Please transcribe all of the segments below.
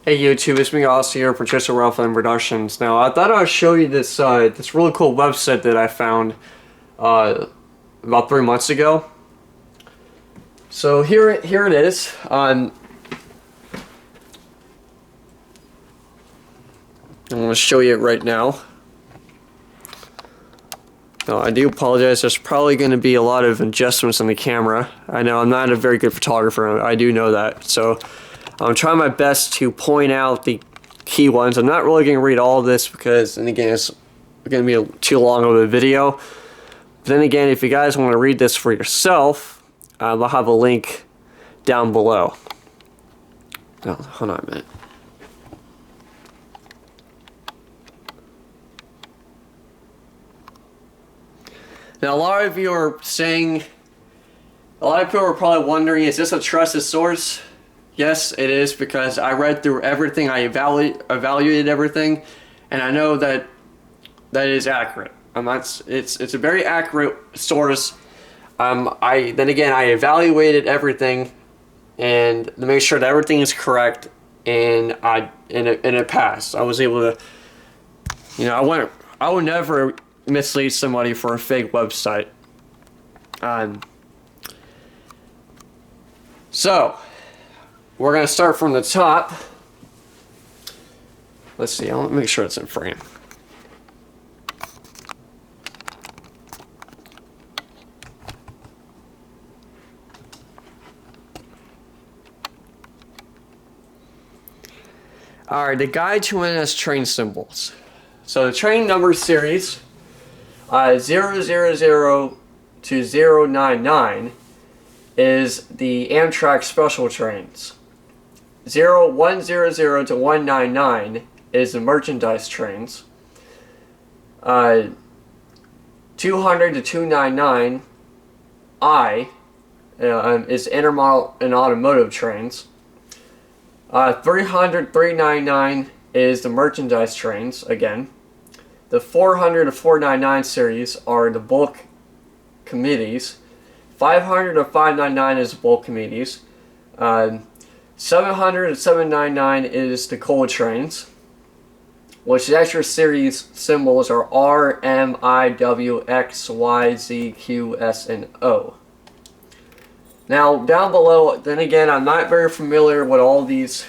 Hey YouTube, it's me Austin here from Tristan Ralph Productions. Now I thought I'd show you this this really cool website that I found about 3 months ago. So here it is. I'm going to show you it right now. Now, I do apologize. There's probably going to be a lot of adjustments on the camera. I know I'm not a very good photographer. I do know that. So I'm trying my best to point out the key ones. I'm not really going to read all of this because, and again, it's going to be too long of a video. But then again, if you guys want to read this for yourself, I'll have a link down below. Oh, hold on a minute. Now, a lot of you are saying, a lot of people are probably wondering, is this a trusted source? Yes, it is, because I read through everything, I evaluated everything, and I know that that is accurate. It's a very accurate source. Then again, I evaluated everything, and to make sure that everything is correct, and it passed. I was able to, I would never mislead somebody for a fake website. So we're gonna start from the top. Let's see, I'll make sure it's in frame. Alright, the guide to NS train symbols. So the train number series 000 to 099 is the Amtrak special trains. 0100 to 199 is the merchandise trains. 200 to 299 is intermodal and automotive trains. 300 399 is the merchandise trains again. The 400 to 499 series are the bulk committees. 500 to 599 is the bulk committees. 700 to 799 is the coal trains, which the extra series symbols are R, M, I, W, X, Y, Z, Q, S, and O. Now down below, then again, I'm not very familiar with all these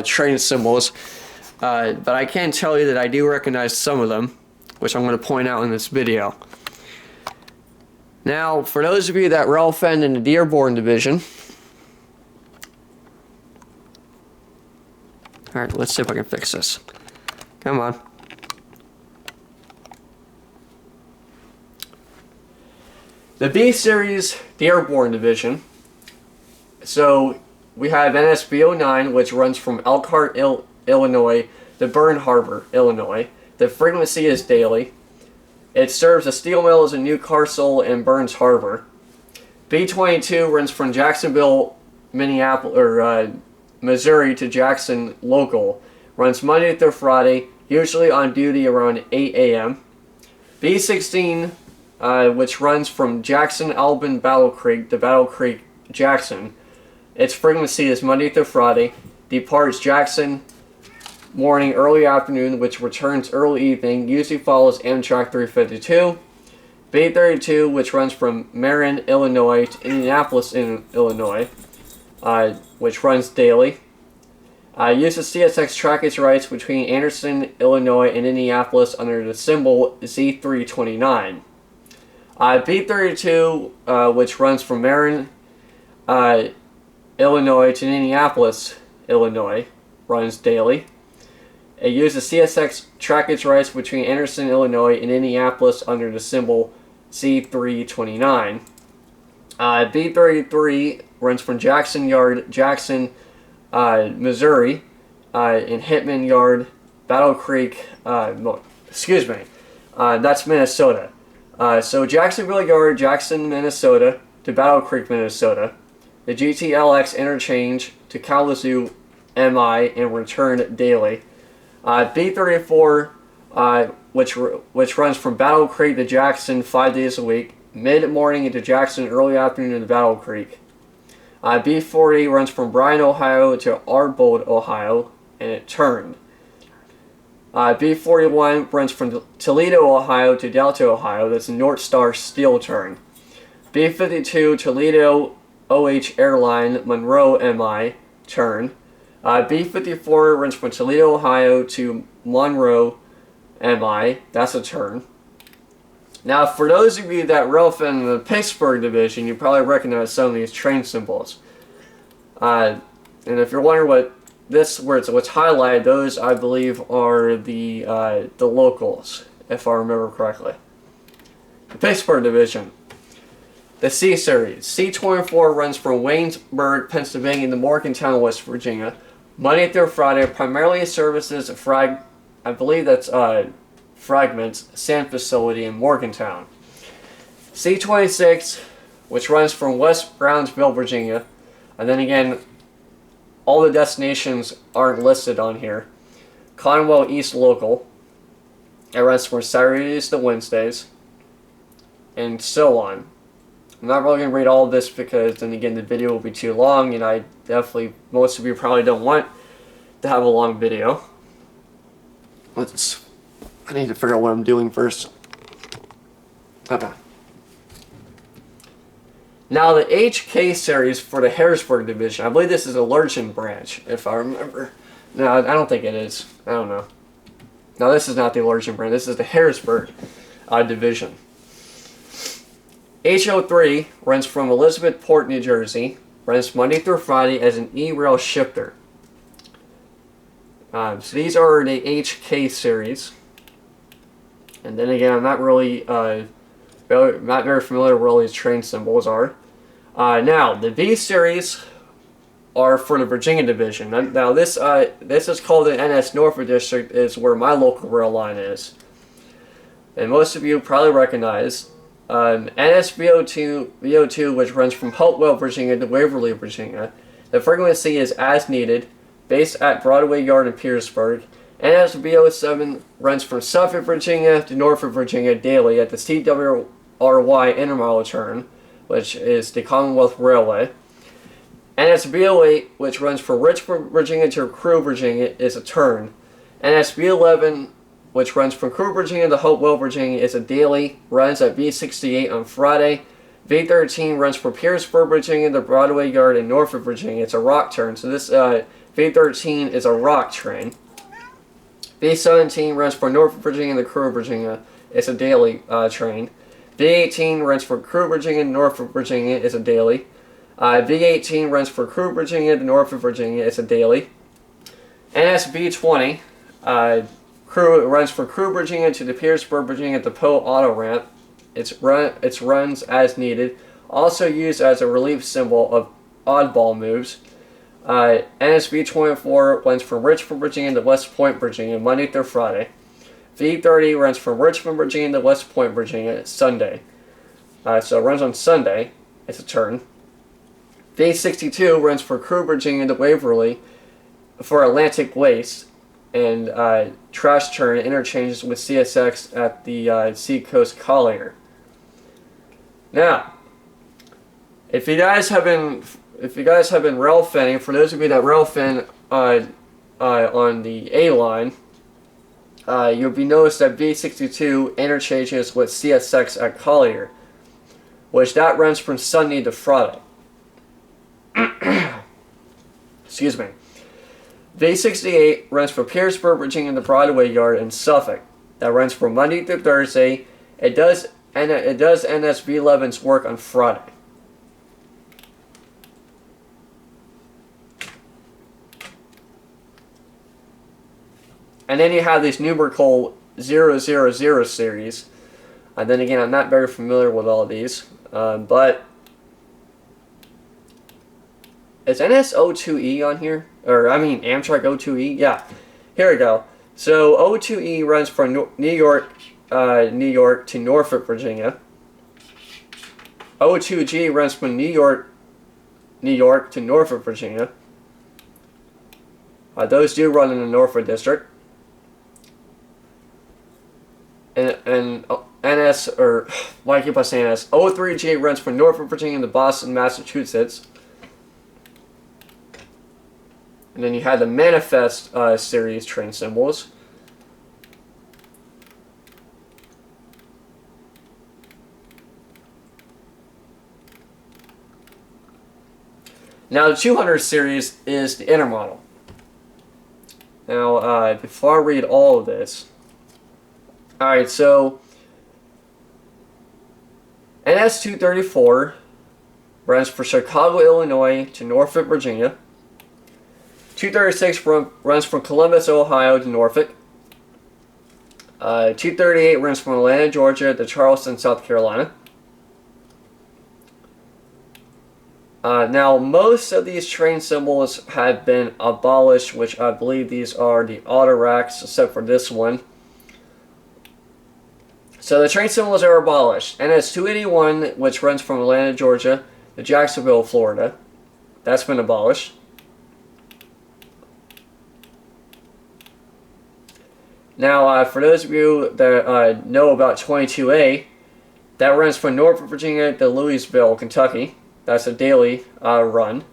train symbols. But I can tell you that I do recognize some of them, which I'm going to point out in this video. Now, for those of you that rail fend in the Dearborn division, alright, let's see if I can fix this. Come on. The B series Dearborn division. So we have NSB09, which runs from Elkhart, Illinois to Burn Harbor, Illinois. The frequency is daily. It serves the steel mills in New Castle and Burns Harbor. B22 runs from Jacksonville, Missouri to Jackson Local. Runs Monday through Friday, usually on duty around 8 a.m. B16, which runs from Jackson, Albin, Battle Creek to Battle Creek, Jackson. Its frequency is Monday through Friday. Departs Jackson morning, early afternoon, which returns early evening, usually follows Amtrak 352. B32, which runs from Marion, Illinois to Indianapolis, Illinois, which runs daily. Uses CSX trackage rights between Anderson, Illinois and Indianapolis under the symbol Z329. B32, which runs from Marion, Illinois to Indianapolis, Illinois, runs daily. It uses CSX trackage rights between Anderson, Illinois and Indianapolis under the symbol C329. B33 runs from Jackson Yard, Jackson, Missouri, and Hitman Yard, Battle Creek, that's Minnesota. So Jacksonville Yard, Jackson, Minnesota to Battle Creek, Minnesota. The GTLX interchange to Kalamazoo, MI, and return daily. B34, which runs from Battle Creek to Jackson 5 days a week, mid-morning into Jackson, early afternoon to Battle Creek. B40 runs from Bryan, Ohio to Arbold, Ohio, and it turned. B41 runs from Toledo, Ohio to Delta, Ohio. That's a North Star steel turn. B52 Toledo OH Airline Monroe MI turn. B54 runs from Toledo, Ohio to Monroe MI. That's a turn. Now, for those of you that rail fan in the Pittsburgh division, you probably recognize some of these train symbols. And if you're wondering what's highlighted, those I believe are the locals, if I remember correctly. The Pittsburgh division. The C Series. C24 runs from Waynesburg, Pennsylvania to Morgantown, West Virginia, Monday through Friday. Primarily services I believe that's Fragments Sand Facility in Morgantown. C26, which runs from West Brownsville, Virginia, and then again, all the destinations aren't listed on here. Conwell East Local. It runs from Saturdays to Wednesdays, and so on. I'm not really going to read all of this because then again the video will be too long, and most of you probably don't want to have a long video. I need to figure out what I'm doing first. Okay. Now the HK series for the Harrisburg division, I believe this is a Lurchin branch, if I remember. No, I don't think it is. I don't know. No, this is not the Lurchin branch. This is the Harrisburg division. H03 runs from Elizabethport, New Jersey. Runs Monday through Friday as an E-rail shifter. So these are the HK series. And then again, I'm not really not very familiar with what all these train symbols are. Now, the V series are for the Virginia division. Now, this is called the NS Norfolk District, is where my local rail line is. And most of you probably recognize NS VO2, which runs from Hopewell, Virginia to Waverly, Virginia. The frequency is as needed, based at Broadway Yard in Petersburg. NS VO7 runs from Suffolk, Virginia to Norfolk, Virginia daily at the CWRY intermodal turn, which is the Commonwealth Railway. NS VO8, which runs from Richmond, Virginia to Crewe, Virginia, is a turn. NS V11, which runs from Crewe, Virginia to Hopewell, Virginia, is a daily, runs at V68 on Friday. V13 runs from Petersburg, Virginia to Broadway Yard in Norfolk, Virginia. It's a rock turn, so this V13 is a rock train. V17 runs from Norfolk, Virginia to Crewe, Virginia. It's a daily train. V18 runs from Crewe, Virginia to Norfolk, Virginia. It's a daily. V18 runs from Crewe, Virginia to Norfolk, Virginia. It's a daily. NS V20 runs from Crewe, Virginia to the Petersburg, Virginia to Poe Auto Ramp. It runs as needed. Also used as a relief symbol of oddball moves. NS V24 runs from Richmond, Virginia to West Point, Virginia, Monday through Friday. V30 runs from Richmond, Virginia to West Point, Virginia, Sunday. So it runs on Sunday. It's a turn. V62 runs from Crewe, Virginia to Waverly for Atlantic Waste, and trash turn interchanges with CSX at the Seacoast Collier. Now, if you guys have been rail fanning, for those of you that rail fan on the A line, you'll be noticed that V62 interchanges with CSX at Collier, which that runs from Sunday to Friday. Excuse me. V68 runs from Petersburg, Virginia to Broadway Yard in Suffolk. That runs from Monday through Thursday. It does NS V11's work on Friday. And then you have this numerical 000 series. And then again, I'm not very familiar with all of these, but is NS02E on here? Or, I mean, Amtrak O2E? Yeah. Here we go. So, O2E runs from New York to Norfolk, Virginia. O2G runs from New York to Norfolk, Virginia. Those do run in the Norfolk District. And NS, or why I keep on saying NS, O3G runs from Norfolk, Virginia to Boston, Massachusetts. And then you had the Manifest series train symbols. Now the 200 series is the intermodal. Now, before I read all of this, alright, so NS-234 runs from Chicago, Illinois to Norfolk, Virginia. 236 runs from Columbus, Ohio to Norfolk. 238 runs from Atlanta, Georgia to Charleston, South Carolina. Now, most of these train symbols have been abolished, which I believe these are the auto racks, except for this one. So the train symbols are abolished. NS-281, which runs from Atlanta, Georgia to Jacksonville, Florida. That's been abolished. Now, for those of you that know about 22A, that runs from Norfolk, Virginia to Louisville, Kentucky. That's a daily run.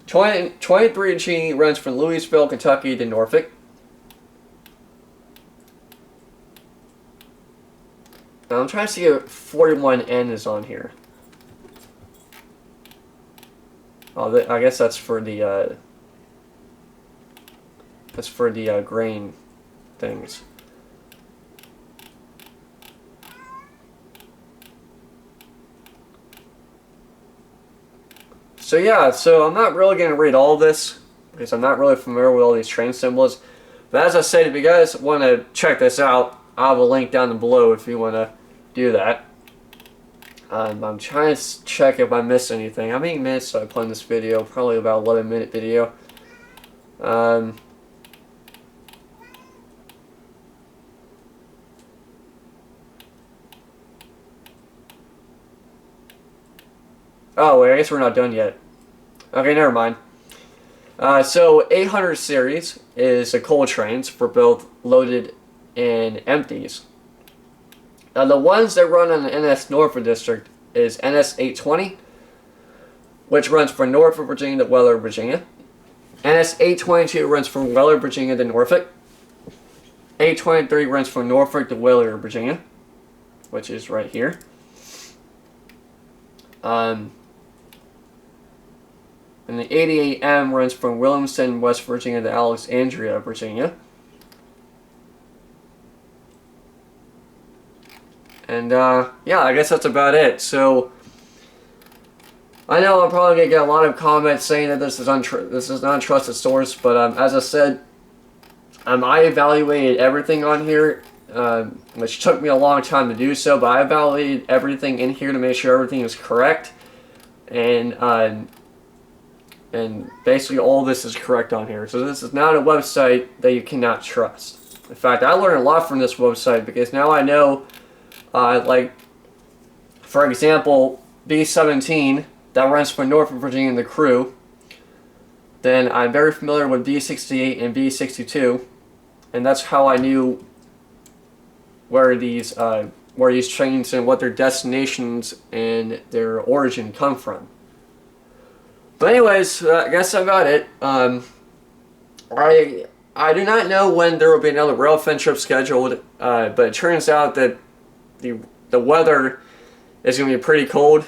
23G runs from Louisville, Kentucky to Norfolk. Now I'm trying to see if 41N is on here. Oh, I guess that's for the grain things. So yeah, so I'm not really going to read all this because I'm not really familiar with all these train symbols. But as I said, if you guys want to check this out, I'll have a link down below if you want to do that. I'm trying to check if I missed anything. How many minutes did I play in this video? Probably about 11-minute video. Oh, wait, I guess we're not done yet. Okay, never mind. So, 800 series is the coal trains for both loaded and empties. Now, the ones that run on the NS Norfolk District is NS 820, which runs from Norfolk, Virginia to Weller, Virginia. NS 822 runs from Weller, Virginia to Norfolk. 823 runs from Norfolk to Weller, Virginia, which is right here. And the 88M runs from Williamson, West Virginia to Alexandria, Virginia. And yeah, I guess that's about it. So I know I'm probably gonna get a lot of comments saying that this is not a trusted source, but as I said, I evaluated everything on here, which took me a long time to do so. But I evaluated everything in here to make sure everything is correct, and basically all this is correct on here. So this is not a website that you cannot trust. In fact, I learned a lot from this website because now I know, like, for example, B17, that runs from Norfolk, Virginia to Crewe. Then I'm very familiar with B68 and B62, and that's how I knew where these trains and what their destinations and their origin come from. But anyways, I guess that's about it. I do not know when there will be another Railfen trip scheduled, but it turns out that the weather is going to be pretty cold.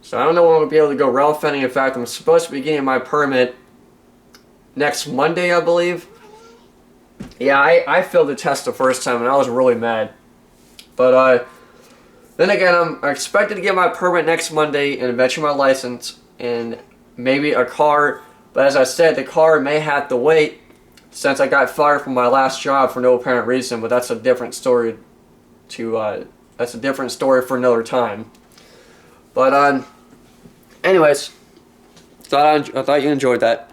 So I don't know when we'll be able to go railfenning. In fact, I'm supposed to be getting my permit next Monday, I believe. Yeah, I failed the test the first time, and I was really mad. But then again, I'm expected to get my permit next Monday, and eventually my license, and maybe a car. But as I said, the car may have to wait since I got fired from my last job for no apparent reason. But that's a different story. That's a different story for another time. But anyways, I thought you enjoyed that.